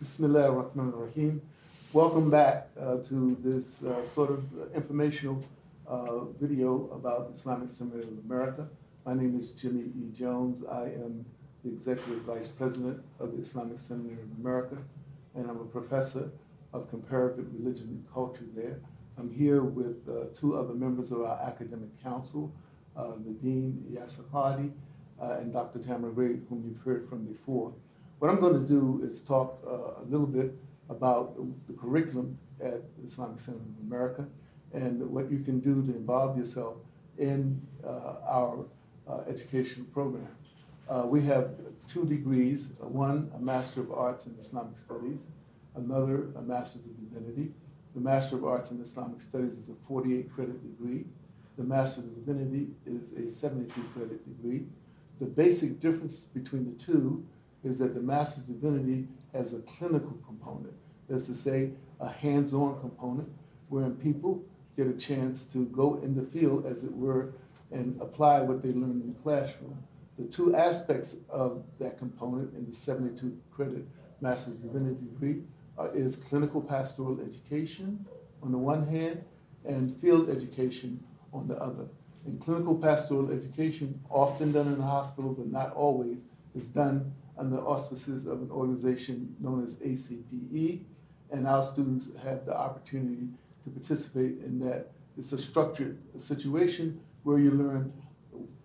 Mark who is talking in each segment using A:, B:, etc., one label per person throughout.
A: Bismillah ar-Rahman ar-Rahim. Welcome back to this sort of informational video about the Islamic Seminary of America. My name is Jimmy E. Jones. I am the Executive Vice President of the Islamic Seminary of America, and I'm a professor of comparative religion and culture there. I'm here with two other members of our academic council, the Dean Yasser Hadi and Dr. Tamara Gray, whom you've heard from before. What I'm going to do is talk a little bit about the curriculum at the Islamic Seminary of America and what you can do to involve yourself in our educational program. We have 2 degrees, one a Master of Arts in Islamic Studies, another a Master's of Divinity. The Master of Arts in Islamic Studies is a 48-credit degree. The Master's of Divinity is a 72-credit degree. The basic difference between the two is that the Master's of Divinity has a clinical component. That's to say, a hands-on component, wherein people get a chance to go in the field, as it were, and apply what they learn in the classroom. The 2 aspects of that component in the 72-credit Master's of Divinity degree is clinical pastoral education on the one hand, and field education on the other. And clinical pastoral education, often done in the hospital, but not always, is done under the auspices of an organization known as ACPE, and our students have the opportunity to participate in that. It's a structured situation where you learn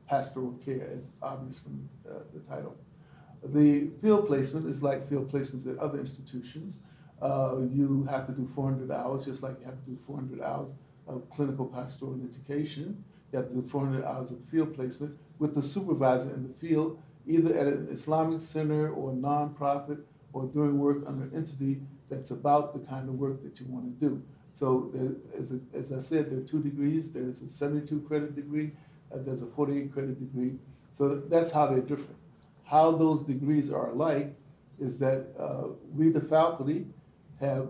A: pastoral care, as obvious from the title. The field placement is like field placements at other institutions. You have to do 400 hours, just like you have to do 400 hours of clinical pastoral education. You have to do 400 hours of field placement with the supervisor in the field, either at an Islamic center or a nonprofit, or doing work under an entity that's about the kind of work that you want to do. So as I said, there are 2 degrees. There's a 72-credit degree, there's a 48-credit degree. So that's how they're different. How those degrees are alike is that we, the faculty, have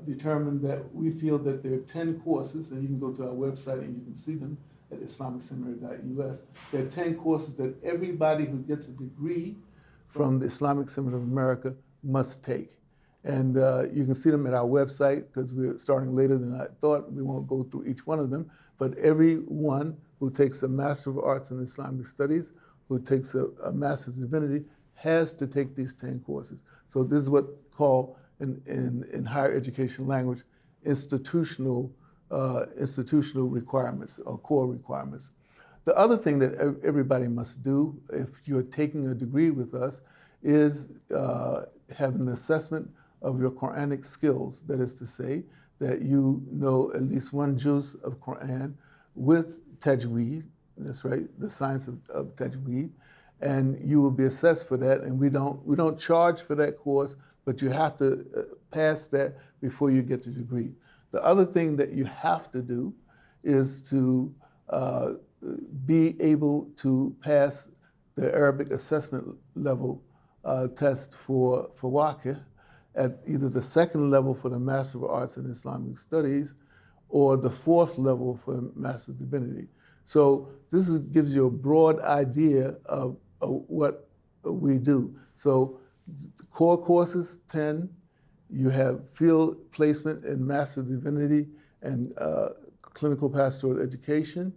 A: determined that we feel that there are 10 courses, and you can go to our website and you can see them at islamicseminary.us. There are 10 courses that everybody who gets a degree from the Islamic Seminary of America must take. And you can see them at our website, because we're starting later than I thought. We won't go through each one of them, but everyone who takes a Master of Arts in Islamic Studies, who takes a Master's of Divinity, has to take these 10 courses. So this is what called in higher education language, institutional requirements or core requirements. The other thing that everybody must do if you're taking a degree with us is have an assessment of your Quranic skills. That is to say that you know at least 1 juz of Quran with tajweed, that's right, the science of tajweed, and you will be assessed for that. And we don't charge for that course, but you have to pass that before you get the degree. The other thing that you have to do is to be able to pass the Arabic assessment level test for Waqih at either the 2nd level for the Master of Arts in Islamic Studies or the 4th level for the Master of Divinity. So this gives you a broad idea of what we do. So the core courses, 10. You have field placement in Master of Divinity and clinical pastoral education.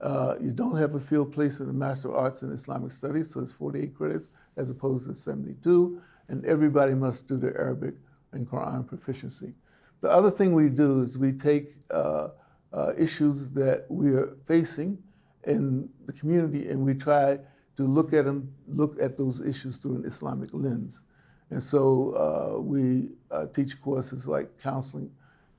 A: You don't have a field placement in Master of Arts in Islamic Studies, so it's 48 credits as opposed to 72. And everybody must do their Arabic and Quran proficiency. The other thing we do is we take issues that we are facing in the community, and we try to look at those issues through an Islamic lens. And so we teach courses like counseling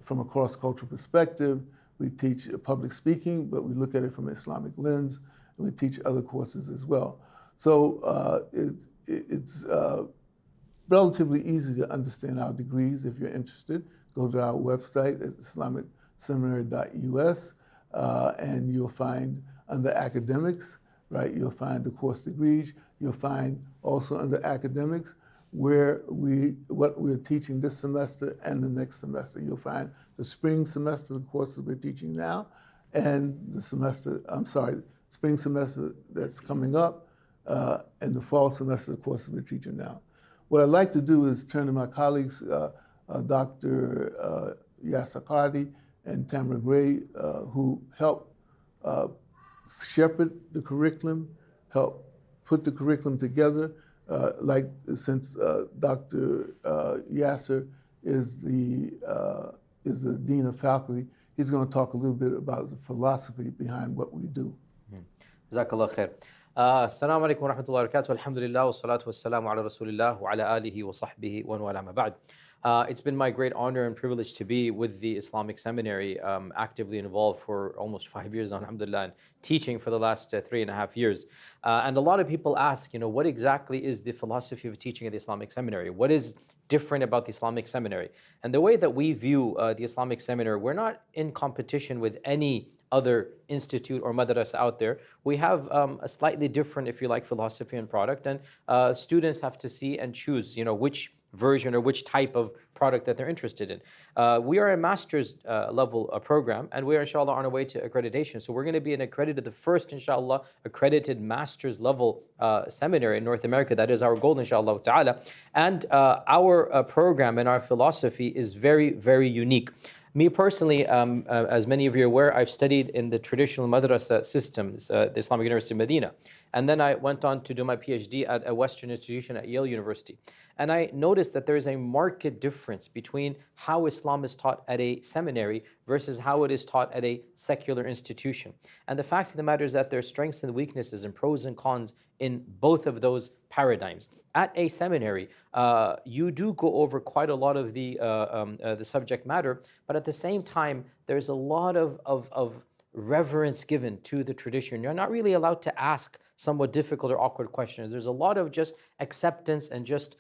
A: from a cross-cultural perspective. We teach public speaking, but we look at it from an Islamic lens, and we teach other courses as well. So it's relatively easy to understand our degrees. If you're interested, go to our website at islamicseminary.us, and you'll find under academics, right, you'll find the course degrees. You'll find also under academics what we're teaching this semester and the next semester. You'll find the spring semester, the courses we're teaching now, and the spring semester that's coming up, and the fall semester, the courses we're teaching now. What I'd like to do is turn to my colleagues, Dr. Yasser Qadi and Tamara Gray, who help shepherd the curriculum, help put the curriculum together. Since Dr. Yasser is the Dean of Faculty, he's going to talk a little bit about the philosophy behind what we do.
B: Jazakallah khair. Assalamu alaikum wa rahmatullahi wa barakatuh. Alhamdulillah wa salatu wa salamu ala rasulillah wa ala alihi wa sahbihi wa wala ma ba'd. It's been my great honor and privilege to be with the Islamic Seminary, actively involved for almost 5 years now, alhamdulillah, and teaching for the last 3.5 years. And a lot of people ask, what exactly is the philosophy of teaching at the Islamic Seminary? What is different about the Islamic Seminary? And the way that we view the Islamic Seminary, we're not in competition with any other institute or madrasa out there. We have a slightly different, if you like, philosophy and product, and students have to see and choose, which version or which type of product that they're interested in. We are a master's level program, and we are inshallah on our way to accreditation. So we're going to be the first inshallah accredited master's level seminary in North America. That is our goal inshallah ta'ala. And our program and our philosophy is very, very unique. Me personally, as many of you are aware, I've studied in the traditional madrasa systems, the Islamic University of Medina. And then I went on to do my PhD at a Western institution at Yale University. And I noticed that there is a marked difference between how Islam is taught at a seminary versus how it is taught at a secular institution. And the fact of the matter is that there are strengths and weaknesses and pros and cons in both of those paradigms. At a seminary, you do go over quite a lot of the subject matter, but at the same time, there's a lot of reverence given to the tradition. You're not really allowed to ask somewhat difficult or awkward questions. There's a lot of just acceptance and just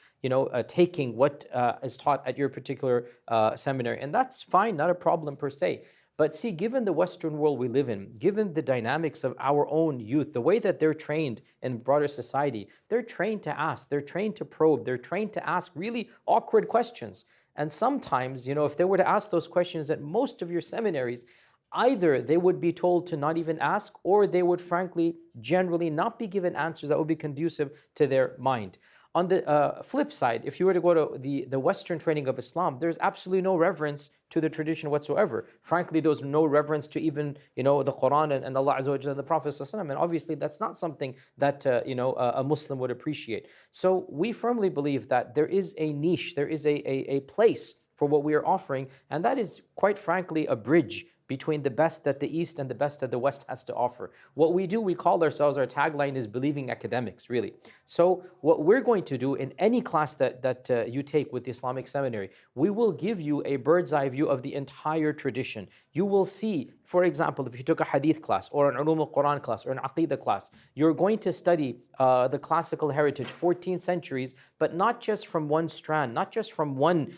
B: taking what is taught at your particular seminary, and that's fine, not a problem per se. But see, given the Western world we live in, given the dynamics of our own youth, the way that they're trained in broader society, they're trained to ask, they're trained to probe, they're trained to ask really awkward questions. And sometimes, if they were to ask those questions at most of your seminaries, either they would be told to not even ask, or they would frankly, generally not be given answers that would be conducive to their mind. On the flip side, if you were to go to the Western training of Islam, there's absolutely no reverence to the tradition whatsoever. Frankly, there's no reverence to even, the Quran and Allah Azza wa Jalla and the Prophet Sallallahu Alaihi Wasallam. And obviously, that's not something that, a Muslim would appreciate. So we firmly believe that there is a niche, there is a place for what we are offering, and that is, quite frankly, a bridge between the best that the East and the best that the West has to offer. What we do, we call ourselves, our tagline is believing academics, really. So what we're going to do in any class that you take with the Islamic Seminary, we will give you a bird's eye view of the entire tradition. You will see, for example, if you took a hadith class or an ulum al-Quran class or an aqidah class, you're going to study the classical heritage, 14 centuries, but not just from one strand, not just from one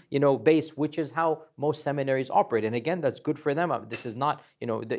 B: base, which is how most seminaries operate. And again, that's good for them. This is not,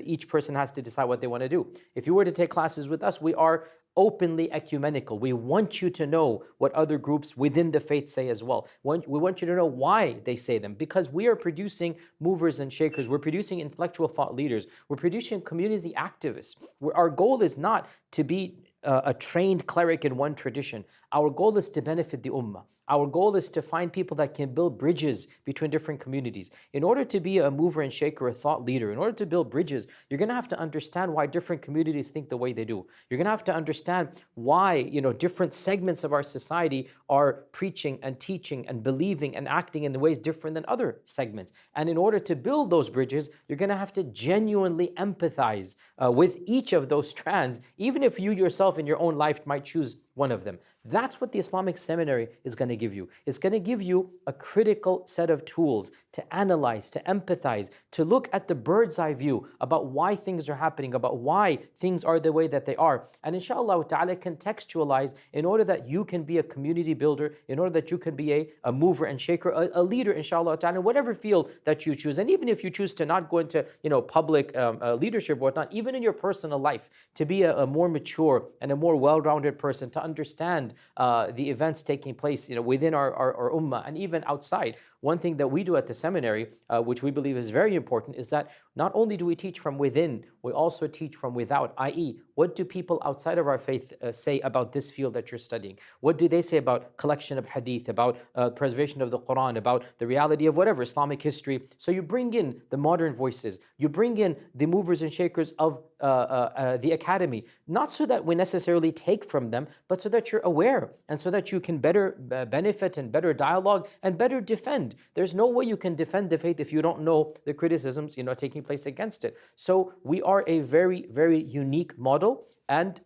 B: each person has to decide what they want to do. If you were to take classes with us, we are openly ecumenical. We want you to know what other groups within the faith say as well. We want you to know why they say them, because we are producing movers and shakers. We're producing intellectual thought leaders. We're producing community activists. Our goal is not to be a trained cleric in one tradition. Our goal is to benefit the ummah. Our goal is to find people that can build bridges between different communities. In order to be a mover and shaker, a thought leader, in order to build bridges, you're going to have to understand why different communities think the way they do. You're going to have to understand why, different segments of our society are preaching and teaching and believing and acting in ways different than other segments. And in order to build those bridges, you're going to have to genuinely empathize with each of those strands, even if you yourself in your own life might choose one of them. That's what the Islamic Seminary is going to give you. It's going to give you a critical set of tools to analyze, to empathize, to look at the bird's eye view about why things are happening, about why things are the way that they are. And inshallah ta'ala contextualize in order that you can be a community builder, in order that you can be a mover and shaker, a leader, inshallah ta'ala, in whatever field that you choose. And even if you choose to not go into, public leadership or whatnot, even in your personal life, to be a more mature and a more well-rounded person, to understand understand the events taking place, within our ummah and even outside. One thing that we do at the seminary, which we believe is very important, is that not only do we teach from within, we also teach from without, i.e., what do people outside of our faith say about this field that you're studying? What do they say about collection of hadith, about preservation of the Quran, about the reality of whatever, Islamic history? So you bring in the modern voices, you bring in the movers and shakers of the academy, not so that we necessarily take from them, but so that you're aware and so that you can better benefit and better dialogue and better defend. There's no way you can defend the faith if you don't know the criticisms, taking place against it. So we are a very, very unique model. And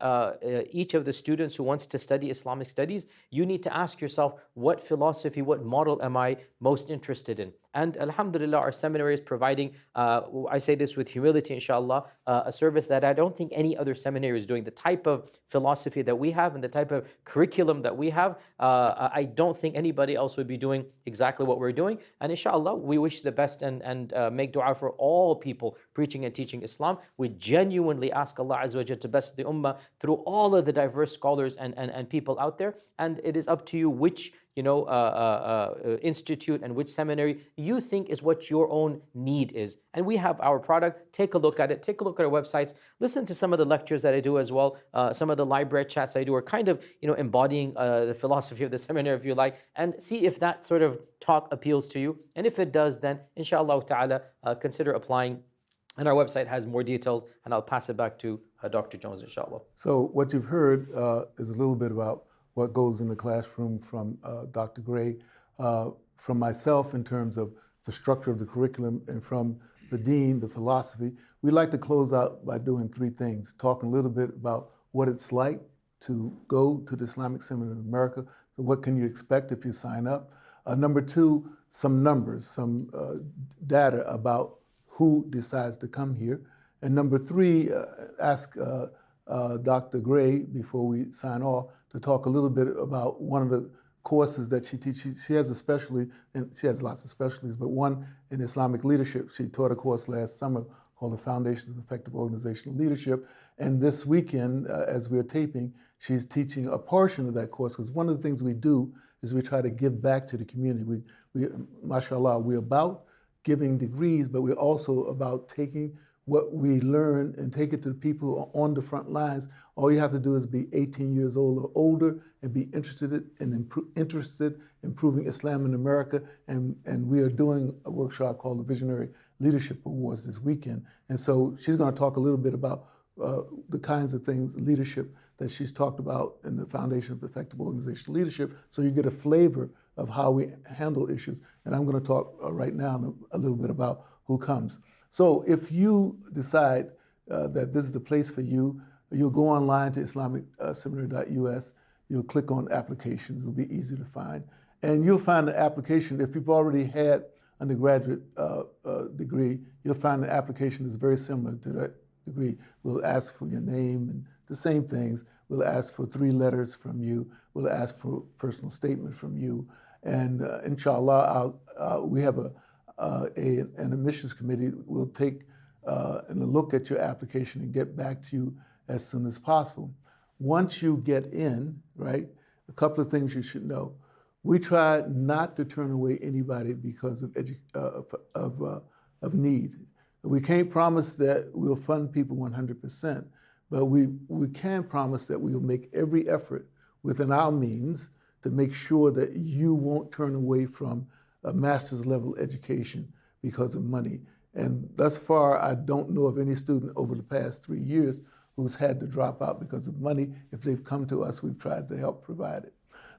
B: each of the students who wants to study Islamic studies, you need to ask yourself, what philosophy, what model am I most interested in? And alhamdulillah, our seminary is providing, I say this with humility, inshallah, a service that I don't think any other seminary is doing. The type of philosophy that we have and the type of curriculum that we have, I don't think anybody else would be doing exactly what we're doing. And inshallah, we wish the best and make dua for all people preaching and teaching Islam. We genuinely ask Allah Azza wa Jalla to bless the ummah through all of the diverse scholars and people out there. And it is up to you which institute and which seminary you think is what your own need is. And we have our product. Take a look at it. Take a look at our websites. Listen to some of the lectures that I do as well. Some of the library chats I do are kind of, embodying the philosophy of the seminary, if you like, and see if that sort of talk appeals to you. And if it does, then inshallah ta'ala, consider applying. And our website has more details, and I'll pass it back to Dr. Jones, inshallah.
A: So what you've heard is a little bit about what goes in the classroom from Dr. Gray, from myself in terms of the structure of the curriculum, and from the dean, the philosophy. We'd like to close out by doing three things: talking a little bit about what it's like to go to the Islamic Seminary of America. So what can you expect if you sign up? Number two, some numbers, some data about who decides to come here. And number three, ask Dr. Gray, before we sign off, to talk a little bit about one of the courses that she teaches. She has a specialty, and she has lots of specialties, but one in Islamic leadership. She taught a course last summer called The Foundations of Effective Organizational Leadership. And this weekend, as we're taping, she's teaching a portion of that course, because one of the things we do is we try to give back to the community. We mashallah, we're about giving degrees, but we're also about taking what we learn and take it to the people who are on the front lines. All you have to do is be 18 years old or older and be interested in improving Islam in America. And we are doing a workshop called the Visionary Leadership Awards this weekend. And so she's going to talk a little bit about the kinds of things, leadership, that she's talked about in the Foundation of Effective Organizational Leadership, so you get a flavor of how we handle issues. And I'm going to talk right now a little bit about who comes. So if you decide that this is the place for you, you'll go online to islamicseminary.us, you'll click on applications, it'll be easy to find. And you'll find the application. If you've already had undergraduate degree, you'll find the application is very similar to that degree. We'll ask for your name and the same things. We'll ask for 3 letters from you. We'll ask for a personal statement from you. And inshallah, we have an admissions committee. We'll take a look at your application and get back to you as soon as possible. Once you get in, right, a couple of things you should know. We try not to turn away anybody because of need. We can't promise that we'll fund people 100%, but we can promise that we will make every effort within our means to make sure that you won't turn away from a master's level education because of money. And thus far, I don't know of any student over the past 3 years who's had to drop out because of money. If they've come to us, we've tried to help provide it.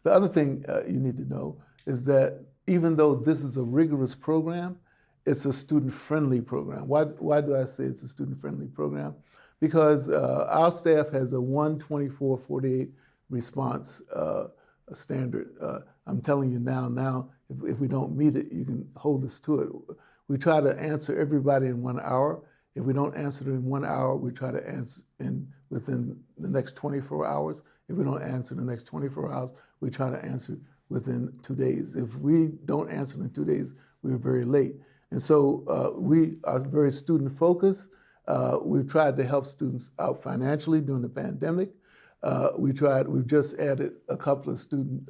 A: The other thing you need to know is that even though this is a rigorous program, it's a student-friendly program. Why do I say it's a student-friendly program? Because our staff has a 1:24:48 response standard. I'm telling you now, if we don't meet it, you can hold us to it. We try to answer everybody in 1 hour. If we don't answer it in 1 hour, we try to answer within the next 24 hours. If we don't answer the next 24 hours, we try to answer within 2 days. If we don't answer in 2 days, we're very late. And so we are very student focused. We've tried to help students out financially during the pandemic. We've just added a couple of student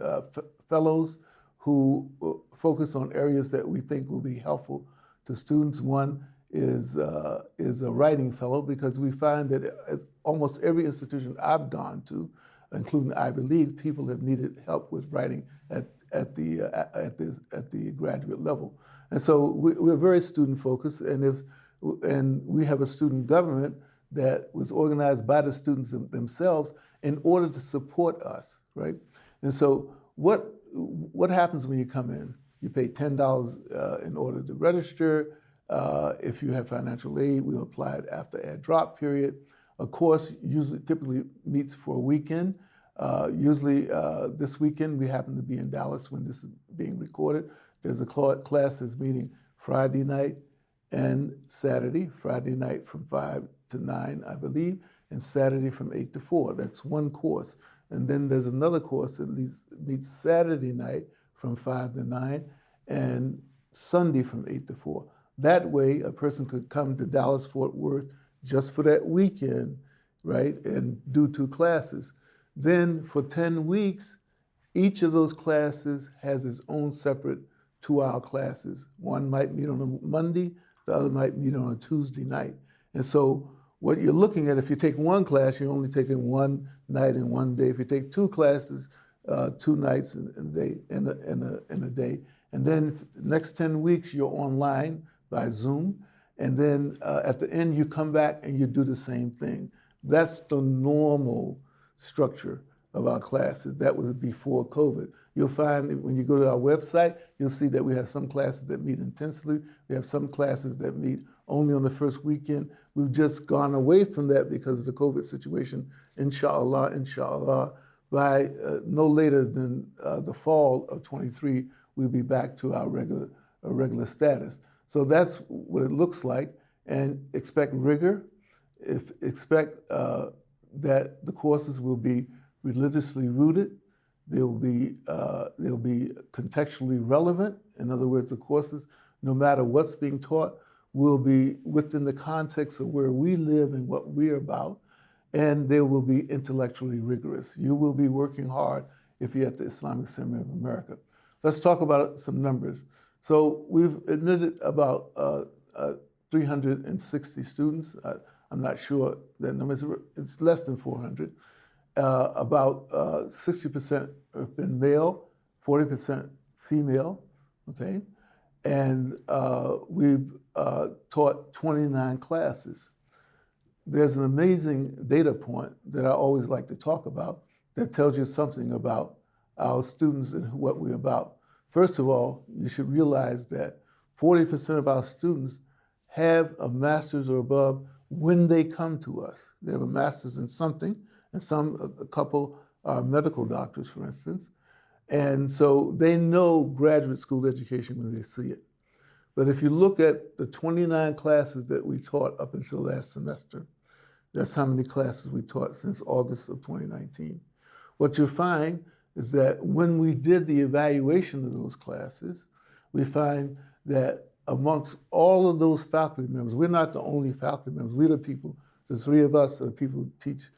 A: fellows who focus on areas that we think will be helpful to students. One is a writing fellow, because we find that at almost every institution I've gone to, including Ivy League, people have needed help with writing at the graduate level. And so we're very student focused, and we have a student government that was organized by the students themselves in order to support us, right? And so what happens when you come in? You pay $10 in order to register. If you have financial aid, we'll apply it after a drop period. A course typically meets for a weekend. Usually this weekend, we happen to be in Dallas when this is being recorded. There's a class that's meeting Friday night and Saturday. Friday night from 5 to 9, I believe, and Saturday from 8 to 4. That's one course. And then there's another course that meets Saturday night from 5 to 9 and Sunday from 8 to 4. That way, a person could come to Dallas-Fort Worth just for that weekend, right, and do 2 classes. Then for 10 weeks, each of those classes has its own separate 2-hour classes. One might meet on a Monday, the other might meet on a Tuesday night. And so what you're looking at, if you take one class, you're only taking one night and one day. If you take 2 classes, 2 nights and a day. And then next 10 weeks, you're online by Zoom. And then at the end, you come back and you do the same thing. That's the normal structure of our classes. That was before COVID. You'll find when you go to our website, you'll see that we have some classes that meet intensively. We have some classes that meet only on the first weekend. We've just gone away from that because of the COVID situation. Inshallah, by no later than the fall of 23, we'll be back to our regular status. So that's what it looks like, and expect rigor. Expect that the courses will be religiously rooted. They'll be contextually relevant. In other words, the courses, no matter what's being taught, will be within the context of where we live and what we're about, and they will be intellectually rigorous. You will be working hard if you're at the Islamic Seminary of America. Let's talk about some numbers. So we've admitted about 360 students. I'm not sure that number, it's less than 400. About 60% have been male, 40% female, okay? And we've taught 29 classes. There's an amazing data point that I always like to talk about that tells you something about our students and what we're about. First of all, you should realize that 40% of our students have a master's or above when they come to us. They have a master's in something, and a couple are medical doctors, for instance. And so they know graduate school education when they see it. But if you look at the 29 classes that we taught up until last semester, that's how many classes we taught since August of 2019. What you'll find is that when we did the evaluation of those classes, we find that amongst all of those faculty members, we're not the only faculty members, we're the people, the 3 of us are the people who teach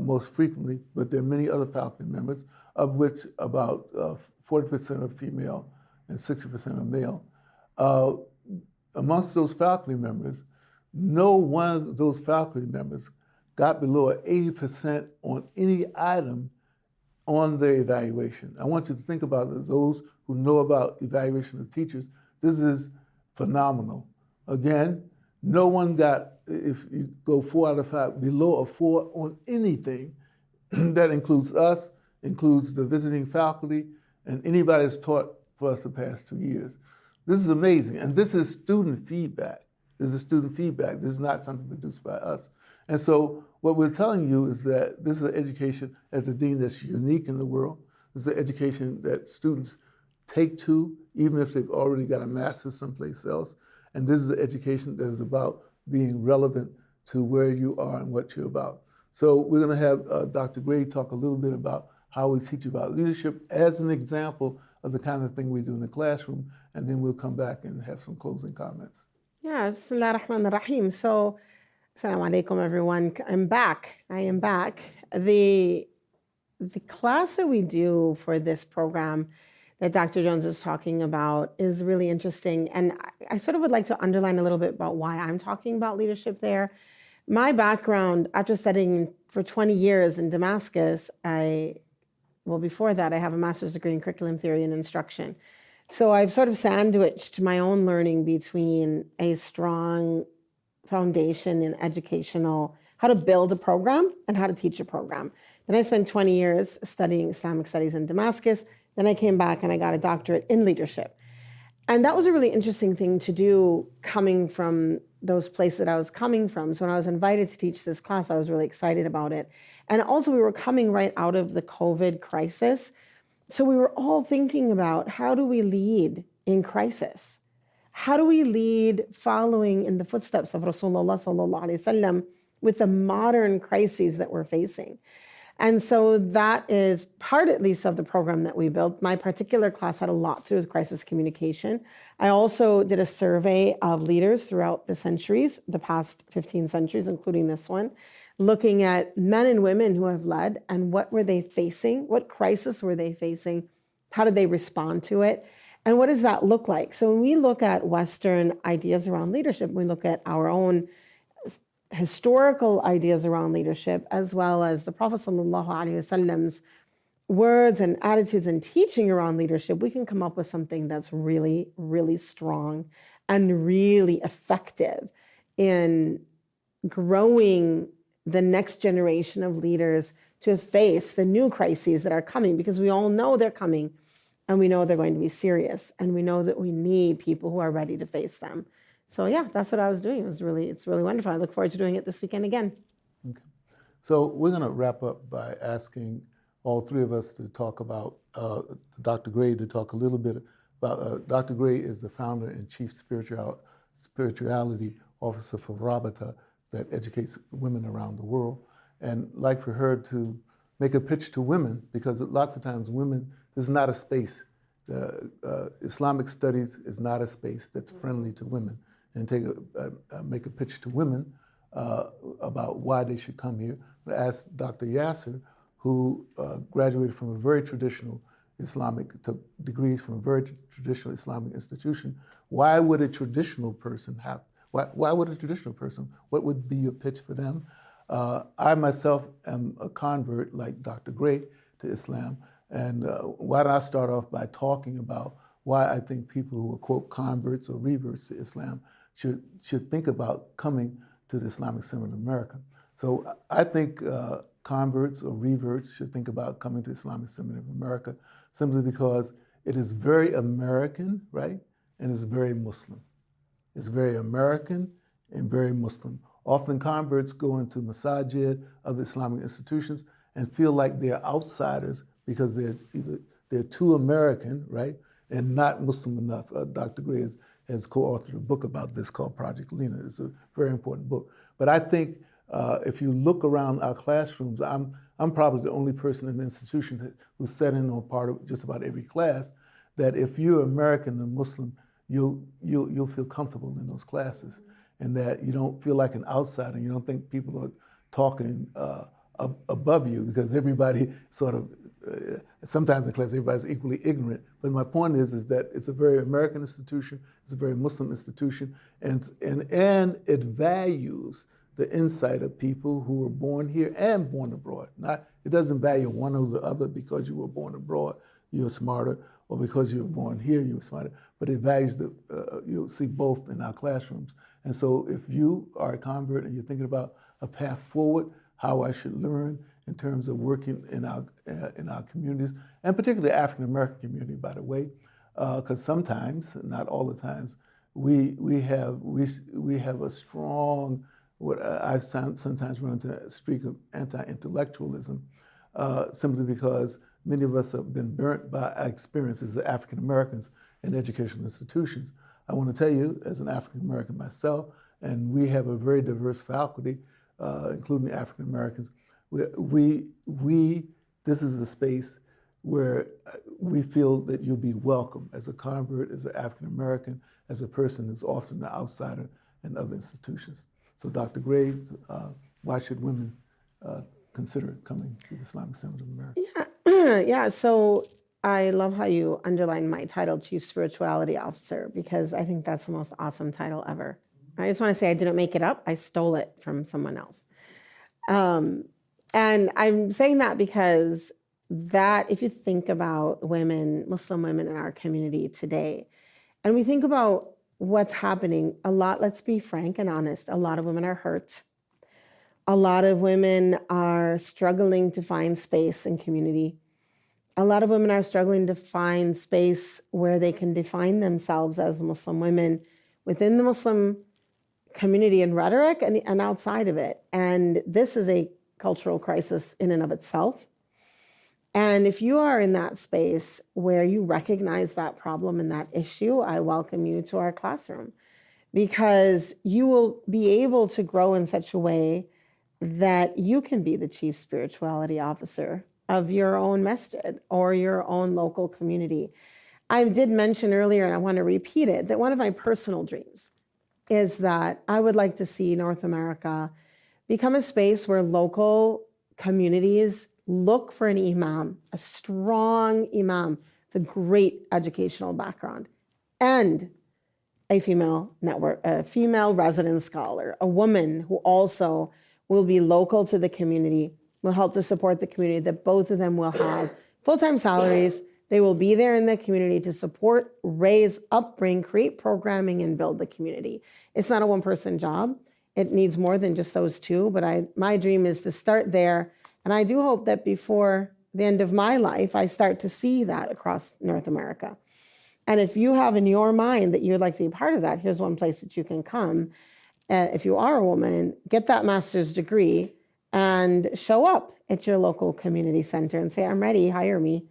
A: most frequently, but there are many other faculty members, of which about 40% are female and 60% are male. Amongst those faculty members, no one of those faculty members got below 80% on any item on their evaluation. I want you to think about it. Those who know about evaluation of teachers, this is phenomenal. Again, no one got, if you go 4 out of 5, below a 4 on anything. That includes us, includes the visiting faculty, and anybody that's taught for us the past 2 years. This is amazing, and this is student feedback. This is student feedback. This is not something produced by us. And so what we're telling you is that this is an education as a dean that's unique in the world. This is an education that students take to, even if they've already got a master's someplace else. And this is an education that is about being relevant to where you are and what you're about. So we're going to have Dr. Gray talk a little bit about how we teach about leadership as an example of the kind of thing we do in the classroom, and then we'll come back and have some closing comments.
C: Yeah, Bismillah ar-Rahman ar-Rahim. So, Assalamu alaikum, everyone. I am back. The the class that we do for this program that Dr. Jones is talking about is really interesting. And I sort of would like to underline a little bit about why I'm talking about leadership there. My background, after studying for 20 years in Damascus, before that, I have a master's degree in curriculum theory and instruction. So I've sort of sandwiched my own learning between a strong foundation in educational, how to build a program and how to teach a program. Then I spent 20 years studying Islamic studies in Damascus. Then I came back and I got a doctorate in leadership. And that was a really interesting thing to do coming from those places that I was coming from. So when I was invited to teach this class, I was really excited about it. And also we were coming right out of the COVID crisis. So we were all thinking about, how do we lead in crisis? How do we lead following in the footsteps of Rasulullah sallallahu alaihi wasallam with the modern crises that we're facing? And so that is part, at least, of the program that we built. My particular class had a lot to do with crisis communication. I also did a survey of leaders throughout the centuries, the past 15 centuries, including this one, looking at men and women who have led and what were they facing, what crisis were they facing, how did they respond to it, and what does that look like? So when we look at Western ideas around leadership, we look at our own historical ideas around leadership, as well as the Prophet ﷺ's words and attitudes and teaching around leadership, we can come up with something that's really, really strong and really effective in growing the next generation of leaders to face the new crises that are coming, because we all know they're coming and we know they're going to be serious, and we know that we need people who are ready to face them. So yeah, that's what I was doing. It's really wonderful. I look forward to doing it this weekend again.
A: Okay. So we're going to wrap up by asking all three of us to talk about, Dr. Gray to talk a little bit about, Dr. Gray is the founder and chief spirituality officer for Rabata, that educates women around the world. And like for her to make a pitch to women, because lots of times women, this is not a space. Islamic studies is not a space that's friendly to women. And make a pitch to women about why they should come here. I asked Dr. Yasser, who graduated from a very traditional took degrees from a very traditional Islamic institution. Why would a traditional person what would be your pitch for them? I myself am a convert, like Dr. Gray, to Islam. And why don't I start off by talking about why I think people who are, quote, converts or reverts to Islam should think about coming to the Islamic Seminary of America. So I think converts or reverts should think about coming to Islamic Seminary of America simply because it is very American, right? And it's very Muslim. It's very American and very Muslim. Often converts go into masajid, other Islamic institutions, and feel like they're outsiders because they're too American, right, and not Muslim enough. Dr. Gray has co-authored a book about this called Project Lena. It's a very important book. But I think if you look around our classrooms, I'm probably the only person in the institution who's sat in on part of just about every class, that if you're American and Muslim, you'll feel comfortable in those classes, and that you don't feel like an outsider. You don't think people are talking above you, because everybody sort of, sometimes in class everybody's equally ignorant. But my point is that it's a very American institution, it's a very Muslim institution, and it values the insight of people who were born here and born abroad. It doesn't value one or the other because you were born abroad, you're smarter, or because you were born here, you were smarter. But it values you'll see both in our classrooms. And so if you are a convert and you're thinking about a path forward, how I should learn in terms of working in our communities, and particularly the African American community, by the way, because sometimes, not all the times, we have a strong, what I've sometimes run into a streak of anti-intellectualism, simply because many of us have been burnt by our experiences as African Americans in educational institutions. I want to tell you, as an African American myself, and we have a very diverse faculty, including African Americans, this is a space where we feel that you'll be welcome as a convert, as an African American, as a person who's often an outsider in other institutions. So Dr. Gray, why should women consider coming to the Islamic Seminary of America?
C: Yeah, so I love how you underline my title, Chief Spirituality Officer, because I think that's the most awesome title ever. I just want to say I didn't make it up. I stole it from someone else. And I'm saying that because that, if you think about women, Muslim women in our community today, and we think about what's happening, a lot, let's be frank and honest, a lot of women are hurt. A lot of women are struggling to find space in community. A lot of women are struggling to find space where they can define themselves as Muslim women within the Muslim community and rhetoric and outside of it. And this is a cultural crisis in and of itself. And if you are in that space where you recognize that problem and that issue, I welcome you to our classroom, because you will be able to grow in such a way that you can be the chief spirituality officer of your own masjid or your own local community. I did mention earlier, and I want to repeat it, that one of my personal dreams is that I would like to see North America become a space where local communities look for an imam, a strong imam with a great educational background, and a female network, a female resident scholar, a woman who also will be local to the community, will help to support the community, that both of them will have full-time salaries. They will be there in the community to support, raise, upbring, create programming, and build the community. It's not a one-person job. It needs more than just those two, but my dream is to start there. And I do hope that before the end of my life, I start to see that across North America. And if you have in your mind that you'd like to be part of that, here's one place that you can come. If you are a woman, get that master's degree and show up at your local community center and say, I'm ready, hire me,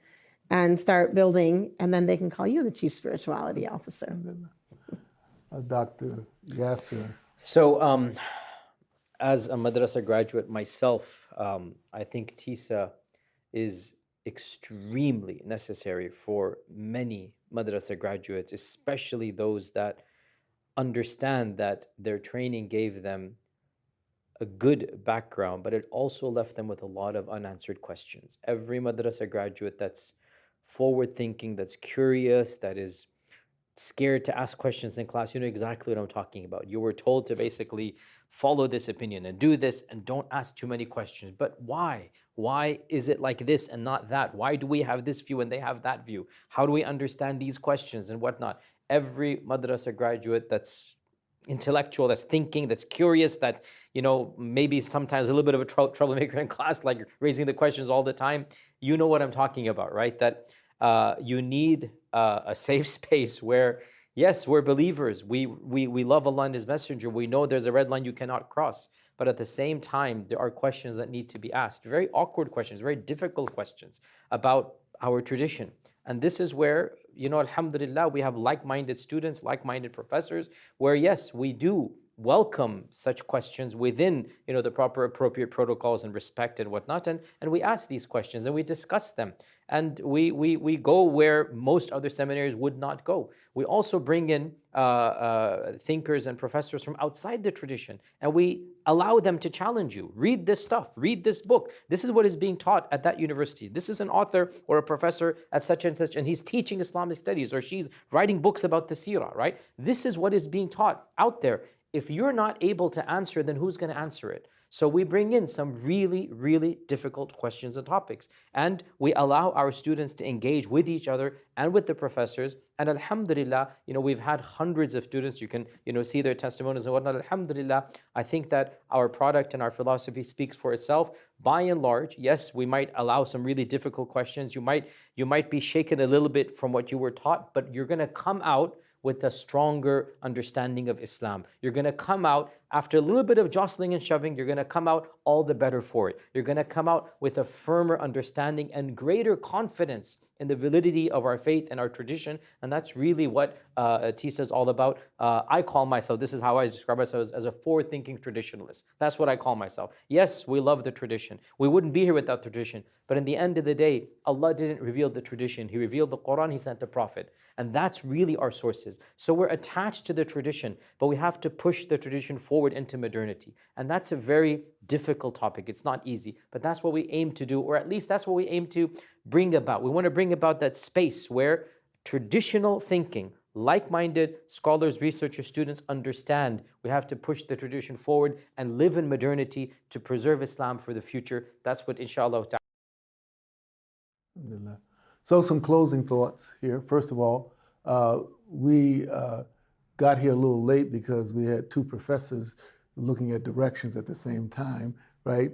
C: and start building. And then they can call you the chief spirituality officer.
A: Dr. Yasser.
B: So as a madrasa graduate myself, I think TISA is extremely necessary for many madrasa graduates, especially those that understand that their training gave them a good background, but it also left them with a lot of unanswered questions. Every madrasa graduate that's forward thinking, that's curious, that is scared to ask questions in class, you know exactly what I'm talking about. You were told to basically follow this opinion and do this and don't ask too many questions. But why? Why is it like this and not that? Why do we have this view and they have that view? How do we understand these questions and whatnot? Every madrasa graduate that's intellectual, that's thinking, that's curious, that, you know, maybe sometimes a little bit of a troublemaker in class, like raising the questions all the time, you know what I'm talking about, right? That you need a safe space where, yes, we're believers. We love Allah and His Messenger. We know there's a red line you cannot cross. But at the same time, there are questions that need to be asked. Very awkward questions, very difficult questions about our tradition. And this is where, you know, alhamdulillah, we have like-minded students, like-minded professors, where yes, we do welcome such questions within, you know, the proper appropriate protocols and respect and whatnot, and we ask these questions and we discuss them, and we go where most other seminaries would not go. We also bring in thinkers and professors from outside the tradition, and we allow them to challenge you. Read this stuff, read this book. This is what is being taught at that university. This is an author or a professor at such and such, and he's teaching Islamic studies, or she's writing books about the seerah, right? This is what is being taught out there. If you're not able to answer, then who's going to answer it? So we bring in some really, really difficult questions and topics, and we allow our students to engage with each other and with the professors. And alhamdulillah, you know, we've had hundreds of students. You can, you know, see their testimonies and whatnot. Alhamdulillah, I think that our product and our philosophy speaks for itself. By and large, yes, we might allow some really difficult questions. You might be shaken a little bit from what you were taught, but you're going to come out with a stronger understanding of Islam. You're going to come out after a little bit of jostling and shoving, you're going to come out all the better for it. You're going to come out with a firmer understanding and greater confidence in the validity of our faith and our tradition. And that's really what TISA is all about. I call myself, this is how I describe myself, as a forward-thinking traditionalist. That's what I call myself. Yes, we love the tradition. We wouldn't be here without the tradition. But in the end of the day, Allah didn't reveal the tradition. He revealed the Quran, He sent the Prophet. And that's really our sources. So we're attached to the tradition, but we have to push the tradition forward forward into modernity. And that's a very difficult topic. It's not easy, but that's what we aim to do, or at least that's what we aim to bring about. We want to bring about that space where traditional thinking, like-minded scholars, researchers, students understand we have to push the tradition forward and live in modernity to preserve Islam for the future. That's what, inshallah.
A: Alhamdulillah. So some closing thoughts here. First of all, we got here a little late because we had two professors looking at directions at the same time, right?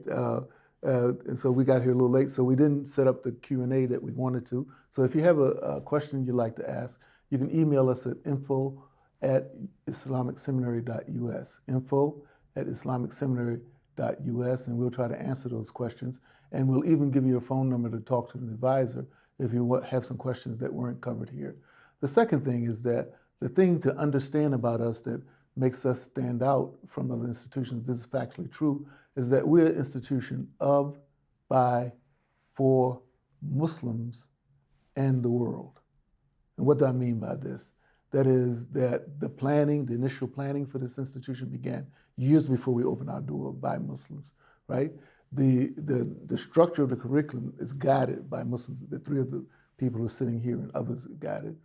A: And so we got here a little late, so we didn't set up the Q&A that we wanted to. So if you have a question you'd like to ask, you can email us at info@islamicseminary.us, info@islamicseminary.us, and we'll try to answer those questions. And we'll even give you a phone number to talk to an advisor if you have some questions that weren't covered here. The second thing is that the thing to understand about us that makes us stand out from other institutions, this is factually true, is that we're an institution of, by, for Muslims and the world. And what do I mean by this? That is that the planning, the initial planning for this institution began years before we opened our door by Muslims, right? The structure of the curriculum is guided by Muslims. The three of the people who are sitting here and others are guided.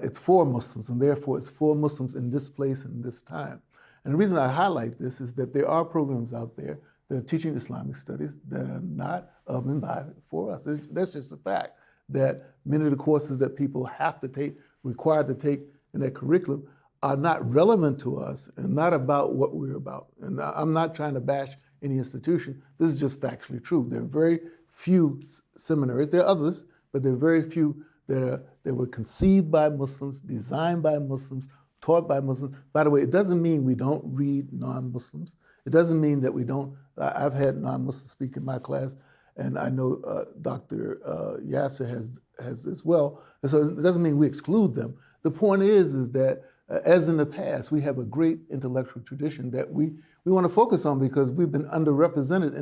A: It's for Muslims, and therefore it's for Muslims in this place and this time. And the reason I highlight this is that there are programs out there that are teaching Islamic studies that are not of and by for us. That's just a fact, that many of the courses that people have to take, required to take in that curriculum, are not relevant to us and not about what we're about. And I'm not trying to bash any institution. This is just factually true. There are very few seminaries. There are others, but there are very few that were conceived by Muslims, designed by Muslims, taught by Muslims. By the way, it doesn't mean we don't read non-Muslims. It doesn't mean that we don't. I've had non-Muslims speak in my class, and I know Dr. Yasser has as well. And so it doesn't mean we exclude them. The point is that as in the past, we have a great intellectual tradition that we want to focus on because we've been underrepresented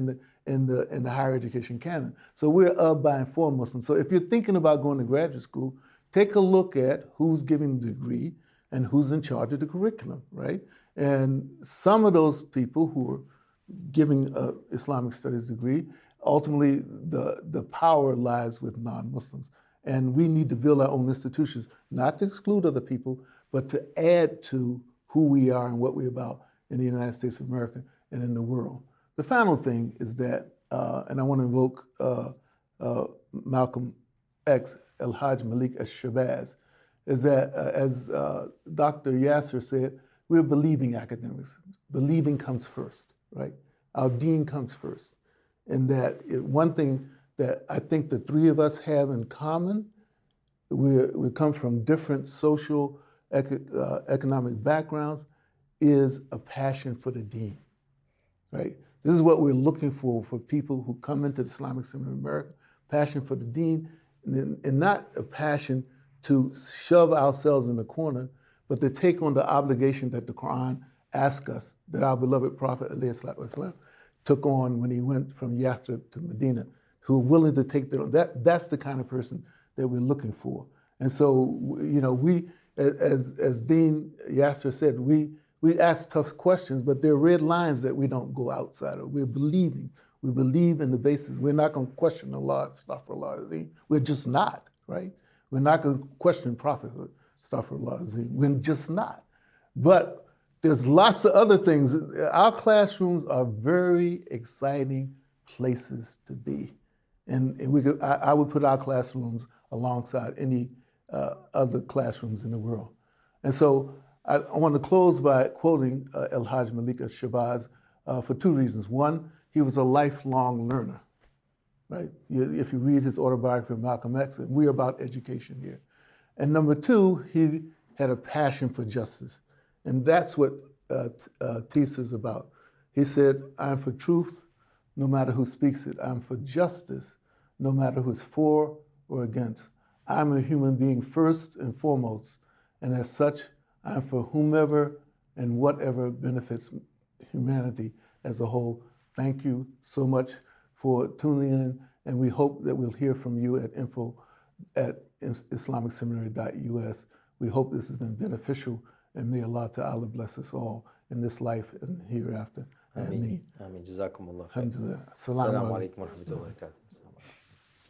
A: in the higher education canon. So we're of, by, and for Muslims. So if you're thinking about going to graduate school, take a look at who's giving the degree and who's in charge of the curriculum, right? And some of those people who are giving an Islamic studies degree, ultimately the power lies with non-Muslims. And we need to build our own institutions, not to exclude other people, but to add to who we are and what we're about in the United States of America and in the world. The final thing is that, and I want to invoke Malcolm X, El-Hajj Malik Shabazz, is that as Dr. Yasser said, we're believing academics. Believing comes first, right? Our deen comes first. And that one thing that I think the three of us have in common, we come from different social, economic backgrounds, is a passion for the deen, right? This is what we're looking for people who come into the Islamic Seminary of America, passion for the deen, and not a passion to shove ourselves in the corner, but to take on the obligation that the Quran asks us, that our beloved Prophet ﷺ took on when he went from Yathrib to Medina, who are willing to take that's the kind of person that we're looking for. And so, you know, we, as Dean Yasser said, we ask tough questions, but there are red lines that we don't go outside of. We're believing. We believe in the basis. We're not going to question Allah, astaghfirullah. We're just not, right? We're not going to question prophethood, astaghfirullah. We're just not. But there's lots of other things. Our classrooms are very exciting places to be. And I would put our classrooms alongside any other classrooms in the world. And so I want to close by quoting El-Hajj Malik Shabazz for two reasons. One, he was a lifelong learner, right? If you read his autobiography of Malcolm X, and we're about education here. And number two, he had a passion for justice. And that's what TISA is about. He said, I'm for truth, no matter who speaks it. I'm for justice, no matter who's for or against. I'm a human being first and foremost, and as such, I'm for whomever and whatever benefits humanity as a whole. Thank you so much for tuning in, and we hope that we'll hear from you at info@islamicseminary.us. We hope this has been beneficial And may Allah Ta'ala bless us all in this life and hereafter. Ameen.
B: Ameen. Jazakum Allah khair.
A: Alhamdulillah.
B: Assalamu
A: Assalamu alaikum.
B: alaikum wa rahmatullahi wa barakatuh.